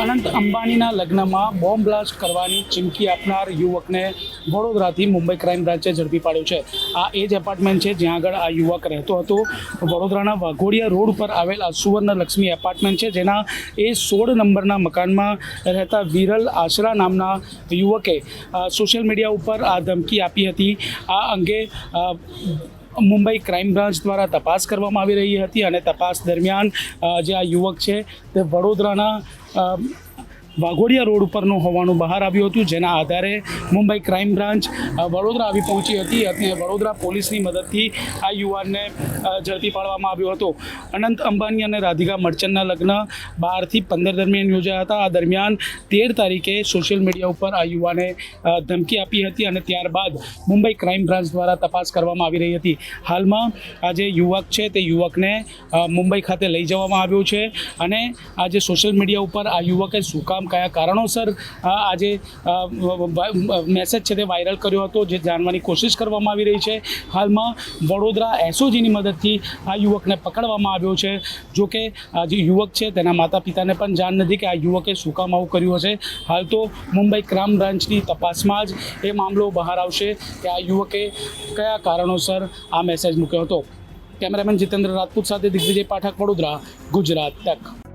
અનંત અંબાણીના લગ્નમાં bomb blast કરવાની ચીમકી આપનાર યુવકને વડોદરાથી મુંબઈ ક્રાઇમ બ્રાન્ચે ઝડપી પાડ્યો છે. આ એ જ એપાર્ટમેન્ટ છે જ્યાં આગળ આ યુવક રહેતો હતો. વડોદરાના વાઘોડિયા રોડ પર આવેલ આ સુવર્ણલક્ષ્મી એપાર્ટમેન્ટ છે, જેના એ 16 નંબરના મકાનમાં રહેતા વિરલ આશરા નામના યુવકે સોશિયલ મીડિયા ઉપર આ ધમકી આપી હતી. આ અંગે મુંબઈ ક્રાઇમ બ્રાન્ચ દ્વારા તપાસ કરવામાં આવી રહી હતી અને તપાસ દરમિયાન જે આ યુવક છે તે વડોદરાના વાઘોડિયા રોડ ઉપરનું હોવાનું બહાર આવ્યું હતું, જેના આધારે મુંબઈ ક્રાઇમ બ્રાન્ચ વડોદરા આવી પહોંચી હતી અને વડોદરા પોલીસની મદદથી આ યુવાનને ઝડપી પાડવામાં આવ્યો હતો. અનંત અંબાણી અને રાધિકા મર્ચન્ટના લગ્ન 12 થી 15 દરમિયાન યોજાયા હતા. આ દરમિયાન 13 તારીખે સોશિયલ મીડિયા ઉપર આ યુવાને ધમકી આપી હતી અને ત્યારબાદ મુંબઈ ક્રાઇમ બ્રાન્ચ દ્વારા તપાસ કરવામાં આવી રહી હતી. હાલમાં આ જે યુવક છે તે યુવકને મુંબઈ ખાતે લઈ જવામાં આવ્યો છે અને આ જે સોશિયલ મીડિયા ઉપર આ યુવકે શું કામ કયા કારણોસર આજે મેસેજ છે તે વાયરલ કર્યો હતો, જે જાણવાની કોશિશ કરવામાં આવી રહી છે. હાલમાં વડોદરા એસઓજીની મદદથી આ યુવકને પકડવામાં આવ્યો છે. જો કે આ જે યુવક છે તેના માતા પિતાને પણ જાણ નથી કે આ યુવકે શું કામ આવું કર્યું હશે. હાલ તો મુંબઈ ક્રાઇમ બ્રાન્ચની તપાસમાં જ એ મામલો બહાર આવશે કે આ યુવકે કયા કારણોસર આ મેસેજ મૂક્યો હતો. કેમેરામેન જીતેન્દ્ર રાજપૂત સાથે દિગ્વિજય પાઠક, વડોદરા, ગુજરાત તક.